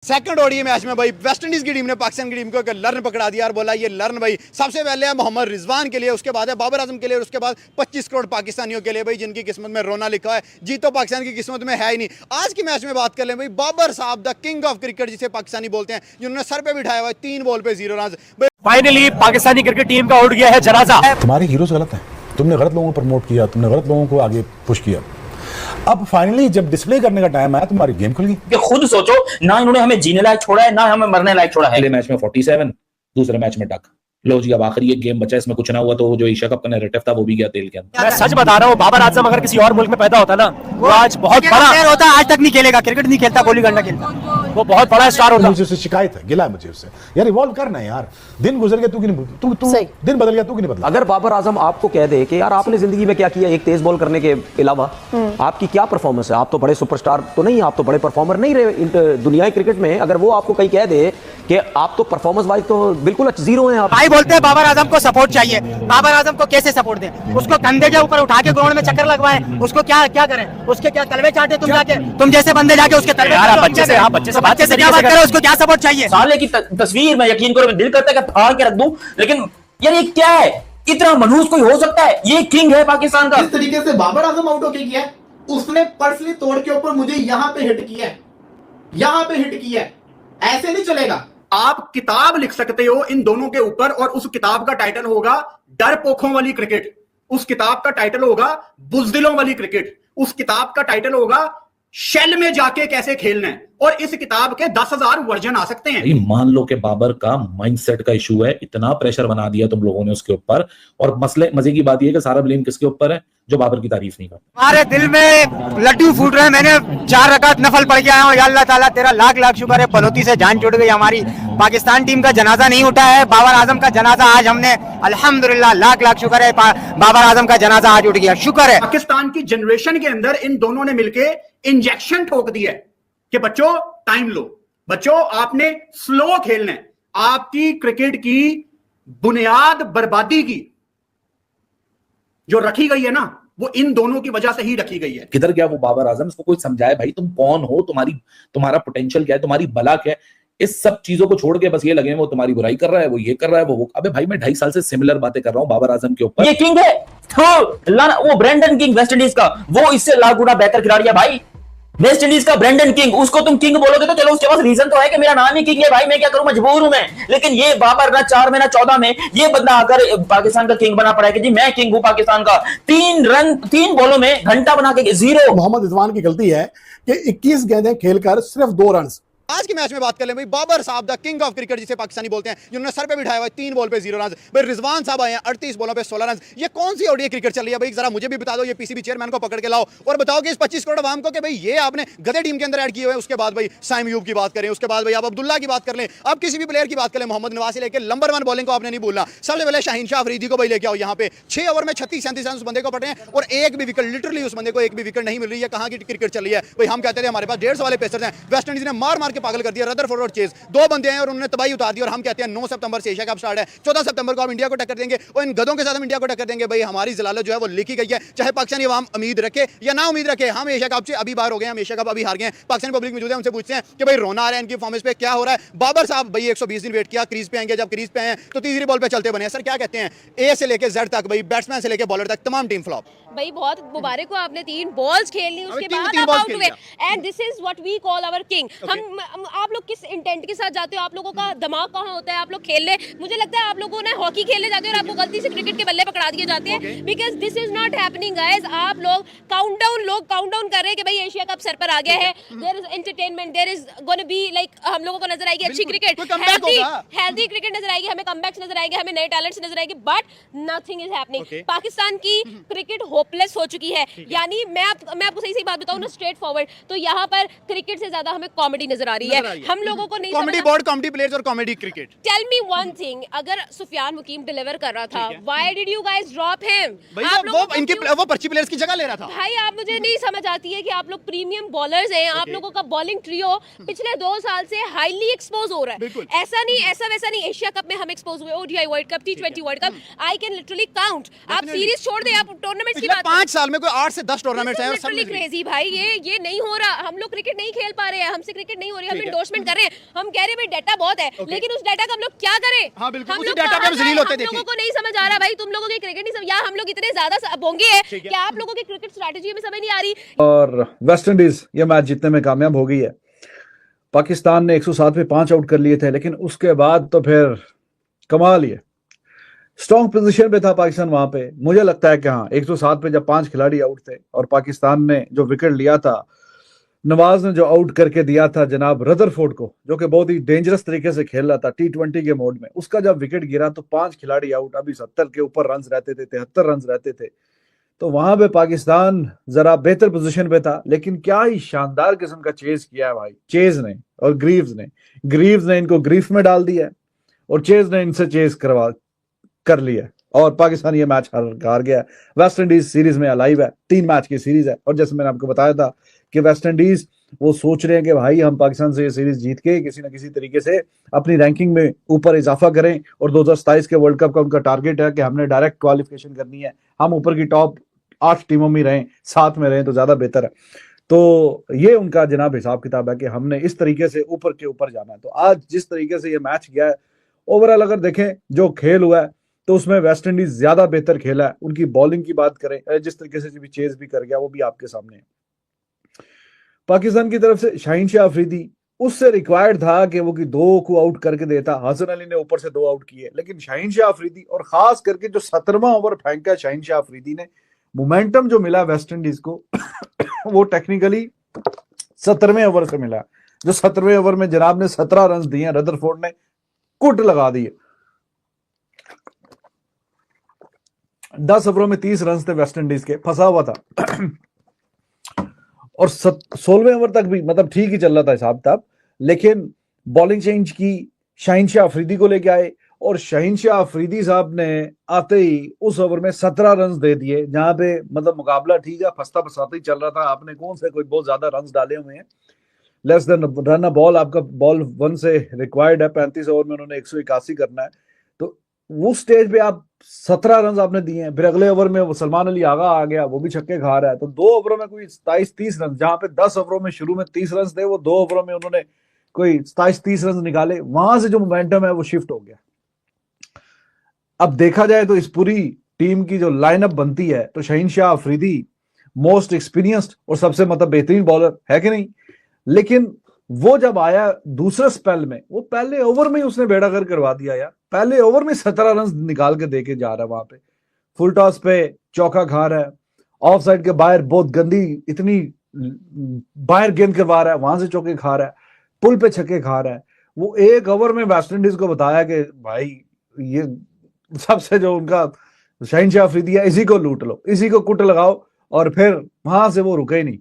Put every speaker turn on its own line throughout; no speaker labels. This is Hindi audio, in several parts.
सेकंड ओडीआई मैच में भाई वेस्ट इंडीज की टीम ने पाकिस्तान की टीम को एक लर्न पकड़ा दिया और बोला ये लर्न भाई सबसे पहले है मोहम्मद रिजवान के लिए, उसके बाद है बाबर आजम के लिए, उसके बाद 25 करोड़ पाकिस्तानियों के लिए भाई जिनकी किस्मत में रोना लिखा है, जीत तो पाकिस्तान की किस्मत में है ही नहीं। आज की मैच में बात कर लें भाई बाबर साहब द किंग ऑफ क्रिकेट जिसे पाकिस्तानी बोलते हैं, जिन्होंने सर पे बिठाया हुआ है 3 बॉल पे 0 run.
Finally Pakistani cricket team का उठ गया है जनाजा।
तुम्हारे हीरोज गलत हैं, तुमने गलत लोगों को प्रमोट किया, तुमने गलत लोगों को आगे पुश किया। अब फाइनली जब डिस्प्ले करने का टाइम आया तुम्हारी गेम खुल गई।
खुद सोचो ना, इन्होंने हमें जीने लायक छोड़ा है ना हमें मरने लायक छोड़ा है। पहले मैच में 47, दूसरे मैच में टक। लो जी अब आखिरी एक गेम बचा, इसमें कुछ ना हुआ तो जो एशिया कप का नैरेटिव था वो भी गया तेल के अंदर।
मैं सच बता रहा हूँ, बाबर आजम अगर किसी और मुल्क में पैदा होता ना वो आज बहुत बड़ा प्लेयर होता। आज तक नहीं खेलेगा, क्रिकेट नहीं खेलता, गोली डंडा खेलता, वो बहुत बड़ा स्टार होता।
मुझे उससे शिकायत है, गिला है मुझे उससे। यार इवॉल्व करना है यार, दिन गुजर गया तू दिन बदल गया तू क्यों नहीं बदला।
अगर बाबर आजम आपको कह दे कि यार आपने जिंदगी में क्या किया एक तेज बॉल करने के अलावा, आपकी क्या परफॉर्मेंस है, आप तो बड़े सुपरस्टार तो नहीं, आप तो बड़े परफॉर्मर नहीं रहे दुनियाई क्रिकेट में, अगर वो आपको कहीं कह दे कि आप तो परफॉर्मेंस वाइज तो बिल्कुल जीरो हैं आप।
भाई बोलते हैं बाबर आजम को सपोर्ट चाहिए, बाबर आजम को कैसे सपोर्ट दें? उसको कंधे के ऊपर उठा के ग्राउंड में चक्कर लगवाएं, उसको क्या क्या करें? उसके क्या तलवे चाटे तुम जाके, तुम जैसे बंदे जाके उसके तलवे। यार बच्चे से क्या बात करें, उसको क्या सपोर्ट चाहिए?
साले की तस्वीर में यकीन करो दिल करता है कि फाड़ के रख दूं, लेकिन यार ये क्या है? इतना मनहूस कोई हो सकता है? ये किंग है पाकिस्तान का।
इस तरीके से बाबर आजम आउट होके किया है, उसने पर्सली तोड़ के ऊपर मुझे यहां पे हिट किया है, यहां पे हिट किया है। ऐसे नहीं चलेगा।
आप किताब लिख सकते हो इन दोनों के ऊपर और उस किताब का टाइटल होगा डरपोखों वाली क्रिकेट, उस किताब का टाइटल होगा बुजदिलों वाली क्रिकेट, उस किताब का टाइटल होगा शेल में जाके कैसे खेलना है, और इस किताब के 10,000 वर्जन आ सकते हैं।
मान लो कि बाबर का माइंडसेट का इशू है, इतना प्रेशर बना दिया तुम लोगों ने उसके ऊपर, और मजे की बात यह है कि सारा ब्लेम किसके ऊपर है? जो बाबर की तारीफ नहीं करता।
हमारे दिल में लड्डू फूट रहे हैं। मैंने 4 रकात नफल पढ़ के आया हूँ। या अल्लाह ताला तेरा लाख लाख शुक्र है, बलोती से जान छूट गई हमारी। पाकिस्तान टीम का जनाजा नहीं उठा है, बाबर आजम का जनाजा आज हमने अल्हम्दुलिल्लाह लाख लाख शुक्र है, बाबर आजम का जनाजा आज उठ गया, शुक्र है।
पाकिस्तान की जनरेशन के अंदर इन दोनों ने मिलकर इंजेक्शन ठोक दिया है कि बच्चों टाइम लो, बच्चों आपने स्लो खेलना है। आपकी क्रिकेट की बुनियाद बर्बादी की जो रखी गई है ना, वो इन दोनों की वजह से ही रखी गई है।
किधर गया वो बाबर आजम? इसको कोई समझाए भाई, तुम कौन हो, तुम्हारा पोटेंशियल क्या है, तुम्हारी बला क्या है? इस सब चीजों को छोड़ के बस ये लगे वो तुम्हारी बुराई कर रहा है, वो ये कर रहा है, वो। अबे भाई मैं 2.5 साल से सिमिलर बातें कर रहा हूँ बाबर आजम के ऊपर।
ये किंग है वो ब्रेंडन किंग वेस्ट इंडीज का, वो इससे लाख गुना बेहतर खिलाड़ी है भाई। वेस्ट इंडीज का ब्रेंडन किंग, उसको तुम किंग बोलोगे तो चलो उसके पास रीजन तो है कि मेरा नाम ही किंग है भाई, मैं क्या करूं, मजबूर हूं मैं। लेकिन ये बाबर ना 4 में ना 14 में ये बंदा आकर पाकिस्तान का किंग बना पड़ा है कि जी मैं किंग हूं पाकिस्तान का। 3 बॉलों में घंटा बना के 0।
मोहम्मद रिजवान की गलती है कि 21 गेंदें खेलकर सिर्फ 2 रन।
आज की मैच में बात कर लें भाई बाबर साहब द किंग ऑफ क्रिकेट जिसे पाकिस्तानी बोलते हैं, जिन्होंने सर पे बिठाया हुआ है 3 बॉल पे 0 रन। भाई रिजवान साहब आए हैं 38 बॉलों पे 16 रन। ये कौन सी ओडीआई क्रिकेट चल रही है भाई? जरा मुझे भी बता दो, ये पीसीबी चेयरमैन को पकड़ के लाओ और बताओ कि इस 25 करोड़ आवाम को कि भाई ये आपने गधे टीम के अंदर ऐड किए हुए हैं। उसके बाद भाई साइम यूब की बात करें, उसके बाद भाई आप अब्दुल्ला की बात कर लें, अब किसी भी प्लेयर की बात करें, मोहम्मद नवाज से लेकर नंबर 1 बॉलिंग को आपने नहीं भूलना। सबसे पहले शाहीन शाह अफरीदी को भाई लेके आओ यहाँ पे। 6 ओवर में 36-37 रन उस बंदे को पड़े हैं और एक भी विकेट, लिटरली उस बंदे को एक भी विकेट नहीं मिल रही है। कहाँ की क्रिकेट चल रही है भाई? हम कहते थे हमारे पास 150 वाले पेसर्स हैं, वेस्ट इंडीज ने मार मार के पागल कर दिया। रदरफोर्ड और चेज 2 बंदे हैं और उन्होंने तबाही उतार दी। और हम कहते हैं 9 सितंबर से एशिया कप स्टार्ट है, 14 सितंबर को हम इंडिया को टक्कर देंगे और इन गधों के साथ हम इंडिया को टक्कर देंगे। भाई हमारी जलालत जो है वो लिखी गई है, चाहे पाकिस्तानी अवाम उम्मीद रखे या ना उम्मीद रखे। हम एशिया कप से अभी बाहर हो गए, हम एशिया कप अभी हार गए हैं। पाकिस्तानी पब्लिक मौजूद है, उनसे पूछते हैं कि भाई रोना आ रहा है इनकी परफॉर्मेंस पे, क्या हो रहा है? बाबर साहब भाई 120 दिन वेट किया, क्रीज पे आएंगे, जब क्रीज पे आए तो तीसरी बॉल पे चलते बने। सर क्या कहते हैं, ए से लेके जेड तक भाई, बैट्समैन से लेके बॉलर तक तमाम टीम फ्लॉप।
भाई बहुत मुबारक हो, आपने 3 बॉल्स खेल ली, उसके बाद आप आउट हुए, and this is what we call our king. हम आप लोग किस इंटेंट के साथ जाते हो? आप लोगों का दिमाग कहाँ होता है? आप लोग खेलने, मुझे लगता है आप लोगों ने हॉकी खेलने जाते हो और आपको गलती से क्रिकेट के बल्ले पकड़ा दिए जाते हैं, because this is not happening guys. आप लोग काउंटडाउन कर रहे हैं कि भाई एशिया कप सर पर आ गया है, there is entertainment, there is gonna be like, हम लोगों को नजर आएगी अच्छी क्रिकेट, हेल्दी क्रिकेट नजर आएगी, हमें कमबैक्स नजर आएंगे, हमें नए टैलेंट्स नजर आएंगे, but nothing is happening. Pakistan की क्रिकेट होपलेस हो चुकी है। यानी मैं आपको सही बात बताऊं ना, स्ट्रेट फॉरवर्ड, तो यहाँ पर क्रिकेट से ज्यादा हमें कॉमेडी नजर आ रही है। हम लोगों को नहीं,
कॉमेडी बोर्ड, कॉमेडी प्लेयर्स और comedy cricket.
Tell me one thing, अगर सुफियान मुकीम डिलीवर कर रहा था, why did you guys drop him?
वो पर्ची प्लेयर्स की जगह ले रहा था।
भाई आप, मुझे नहीं समझ आती है कि आप लोग प्रीमियम बॉलर्स हैं, आप लोगों का बॉलिंग ट्रियो पिछले 2 साल से हाईली एक्सपोज हो रहा है। ऐसा नहीं, ऐसा वैसा नहीं, एशिया कप में हम एक्सपोज हुए, ODI world cup, T20 world cup, I can literally count. आप सीरीज छोड़ दे, आप टूर्नामेंट्स की बात,
5 साल में कोई 8 से 10 टूर्नामेंट्स हैं।
लिटरली क्रेजी भाई, ये नहीं हो रहा। हम लोग क्रिकेट नहीं खेल पा रहे हैं, हमसे क्रिकेट नहीं हो रही, हम एंडोर्समेंट कर रहे हैं। हम कह रहे हैं भाई डाटा बहुत है, लेकिन उस डाटा का हम लोग क्या करें?
हाँ, बिल्कुल,
हम
उसी
लोग
डाटा पे
कहाँ
हम जलील
जाएं?
होते
हम
देखिए।
लोगों को नहीं समझ आ रहा भाई, तुम लोगों की क्रिकेट नहीं समझ, या हम लोग इतने ज्यादा बोंगे हैं
ठीक है।
कि आप लोगों की क्रिकेट स्ट्रैटेजी में समझ नहीं आ रही।
और वेस्ट इंडीज ये मैच जीतने में कामयाब हो गई है। पाकिस्तान ने 107 पे 5 आउट कर लिए थे, लेकिन उसके बाद तो फिर कमाल ही है। स्ट्रॉन्ग पोजीशन पे था पाकिस्तान वहां पे। मुझे लगता है कि हाँ, 107 पे जब 5 खिलाड़ी आउट थे और पाकिस्तान ने जो विकेट लिया था, नवाज ने जो आउट करके दिया था जनाब रदरफोर्ड को, जो कि बहुत ही डेंजरस तरीके से खेल रहा था T20 के मोड में, उसका जब विकेट गिरा तो 5 खिलाड़ी आउट, अभी 70 के ऊपर रन रहते थे, 73 रन रहते थे। तो वहां पे पाकिस्तान जरा बेहतर पोजीशन पे था, लेकिन क्या ही शानदार किस्म का चेज किया है भाई चेज ने और ग्रीव्स ने इनको ग्रीफ में डाल दिया है और चेज ने इनसे चेज कर लिया और पाकिस्तान ये मैच हार गया। वेस्ट इंडीज सीरीज में अलाइव है, 3 मैच की सीरीज है और जैसे मैंने आपको बताया था कि वेस्ट इंडीज वो सोच रहे हैं कि भाई हम पाकिस्तान से ये सीरीज जीत के किसी ना किसी तरीके से अपनी रैंकिंग में ऊपर इजाफा करें और 2027 के वर्ल्ड कप का उनका टारगेट है कि हमने डायरेक्ट क्वालिफिकेशन करनी है, हम ऊपर की टॉप 8 टीमों में रहें, 7 में रहें तो ज्यादा बेहतर है। तो ये उनका जनाब हिसाब किताब है कि हमने इस तरीके से ऊपर के ऊपर जाना है। तो आज जिस तरीके से ये मैच गया है, ओवरऑल अगर देखें जो खेल हुआ है तो उसमें वेस्ट इंडीज ज्यादा बेहतर खेला है। उनकी बॉलिंग की बात करें, जिस तरीके से भी चेज भी कर गया वो भी आपके सामने है। पाकिस्तान की तरफ से शाहीन शाह अफरीदी, उससे रिक्वायर्ड था कि वो 2 को आउट करके देता। हसन अली ने ऊपर से 2 आउट किए, लेकिन शाहीन शाह अफरीदी और खास करके जो 17वां ओवर फेंका शाहीन शाह अफरीदी ने, मोमेंटम जो मिला वेस्ट इंडीज को वो टेक्निकली 17वें ओवर से मिला। जो 17वें ओवर में जनाब ने 17 रन दिए, रदरफोर्ड ने कुट लगा दिए। 10 ओवरों में 30 रन थे वेस्ट इंडीज के, फंसा हुआ था और 16वें ओवर तक भी मतलब ठीक ही चल रहा था हिसाब तब, लेकिन बॉलिंग चेंज की, शाहीन शाह अफरीदी को लेके आए और शाहीन शाह अफरीदी साहब ने आते ही उस ओवर में 17 रन दे दिए, जहां पे मतलब मुकाबला ठीक है, फंसता फंसाता ही चल रहा था। आपने कौन से कोई बहुत ज्यादा रन डाले हुए हैं, less than run a ball, आपका बॉल 1 से रिक्वायर्ड है, 35 ओवर में उन्होंने 181 करना है। तो वो स्टेज पे आप 17 रन आपने दिए हैं। फिर अगले ओवर में वो सलमान अली आगा आ गया, वो भी छक्के खा रहा है। तो 2 ओवरों में कोई 27-30 रन, जहां पे 10 ओवरों में शुरू में 30 रन थे, वो 2 ओवरों में उन्होंने कोई 27-30 रन निकाले। वहां से जो मोमेंटम है वो शिफ्ट हो गया। अब देखा जाए तो इस पूरी टीम की जो लाइनअप बनती है तो शाहीन शाह अफरीदी मोस्ट एक्सपीरियंस्ड और सबसे मतलब बेहतरीन बॉलर है कि नहीं, लेकिन वो जब आया दूसरे स्पेल में, वो पहले ओवर में ही उसने बेड़ागर करवा दिया यार। पहले ओवर में 17 रन निकाल के देके जा रहा है। वहां पे फुल टॉस पे चौका खा रहा है, ऑफ साइड के बाहर बहुत गंदी इतनी बाहर गेंद करवा रहा है, वहां से चौके खा रहा है, पुल पे छक्के खा रहा है। वो एक ओवर में वेस्ट इंडीज को बताया कि भाई ये सबसे जो उनका शाहीन शाह अफरीदी है, इसी को लूट लो, इसी को कुट लगाओ, और फिर वहां से वो रुके ही नहीं।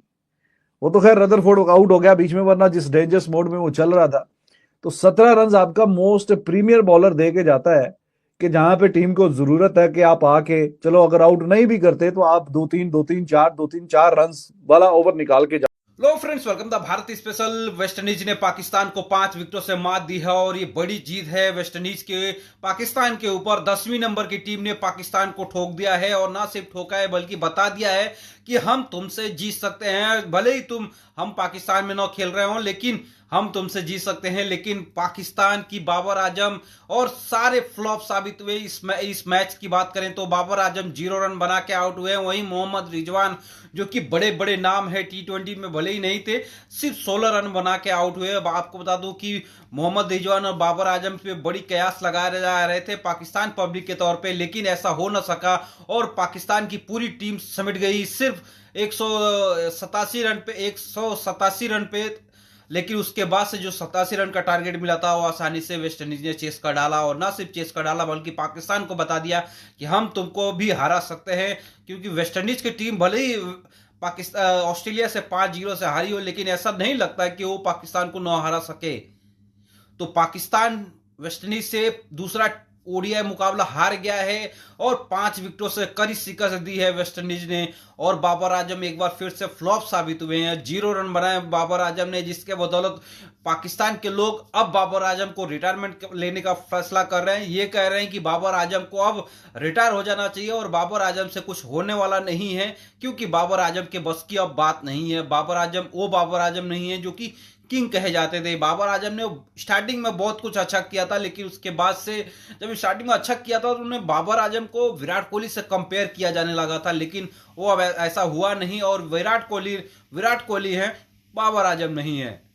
वो तो खैर रदरफोर्ड आउट हो गया बीच में, वरना जिस डेंजरस मोड में वो चल रहा था। तो 17 रन आपका मोस्ट प्रीमियर बॉलर दे के जाता है कि जहां पे टीम को जरूरत है कि आप आके चलो, अगर आउट नहीं भी करते तो आप 2-3-4 रन वाला ओवर निकाल के
लो friends, welcome the Bharat special. West Indies ने पाकिस्तान को 5 विकेटों से मात दी है और ये बड़ी जीत है वेस्ट इंडीज के पाकिस्तान के ऊपर। 10वीं नंबर की टीम ने पाकिस्तान को ठोक दिया है और ना सिर्फ ठोका है बल्कि बता दिया है कि हम तुमसे जीत सकते हैं। भले ही हम पाकिस्तान में न खेल रहे हो, लेकिन हम तुमसे जीत सकते हैं। लेकिन पाकिस्तान की बाबर आजम और सारे फ्लॉप साबित हुए। इस मैच की बात करें तो बाबर आजम 0 रन बना के आउट हुए। वहीं मोहम्मद रिजवान जो कि बड़े बड़े नाम है T20 में, भले ही नहीं थे, सिर्फ 16 रन बना के आउट हुए। अब आपको बता दूं कि मोहम्मद रिजवान और बाबर आजम पे बड़ी कयास लगाए जा रहे थे पाकिस्तान पब्लिक के तौर पे, लेकिन ऐसा हो न सका और पाकिस्तान की पूरी टीम समेट गई सिर्फ 187 रन पे। लेकिन उसके बाद से जो 87 रन का टारगेट मिला था वो आसानी से वेस्ट इंडीज ने चेस कर डाला, और ना सिर्फ चेस कर डाला बल्कि पाकिस्तान को बता दिया कि हम तुमको भी हरा सकते हैं। क्योंकि वेस्ट इंडीज की टीम भले ही ऑस्ट्रेलिया से 5-0 से हारी हो, लेकिन ऐसा नहीं लगता है कि वो पाकिस्तान को न हरा सके। तो पाकिस्तान वेस्ट इंडीज से दूसरा ओडीआई मुकाबला हार गया है और 5 विकेटों से कड़ी शिकस्त दी है वेस्ट इंडीज ने। और बाबर आजम एक बार फिर से फ्लॉप साबित हुए हैं। 0 रन बनाए बाबर आजम ने, जिसके बदौलत पाकिस्तान के लोग अब बाबर आजम को रिटायरमेंट लेने का फैसला कर रहे हैं। ये कह रहे हैं कि बाबर आजम को अब रिटायर हो जाना चाहिए और बाबर आजम से कुछ होने वाला नहीं है, क्योंकि बाबर आजम के बस की अब बात नहीं है। बाबर आजम वो बाबर आजम नहीं है जो कि किंग कहे जाते थे। बाबर आजम ने स्टार्टिंग में बहुत कुछ अच्छा किया था, लेकिन उसके बाद से जब स्टार्टिंग में अच्छा किया था तो उन्होंने बाबर आजम को विराट कोहली से कंपेयर किया जाने लगा था, लेकिन वो अब ऐसा हुआ नहीं और विराट कोहली है, बाबर आजम नहीं है।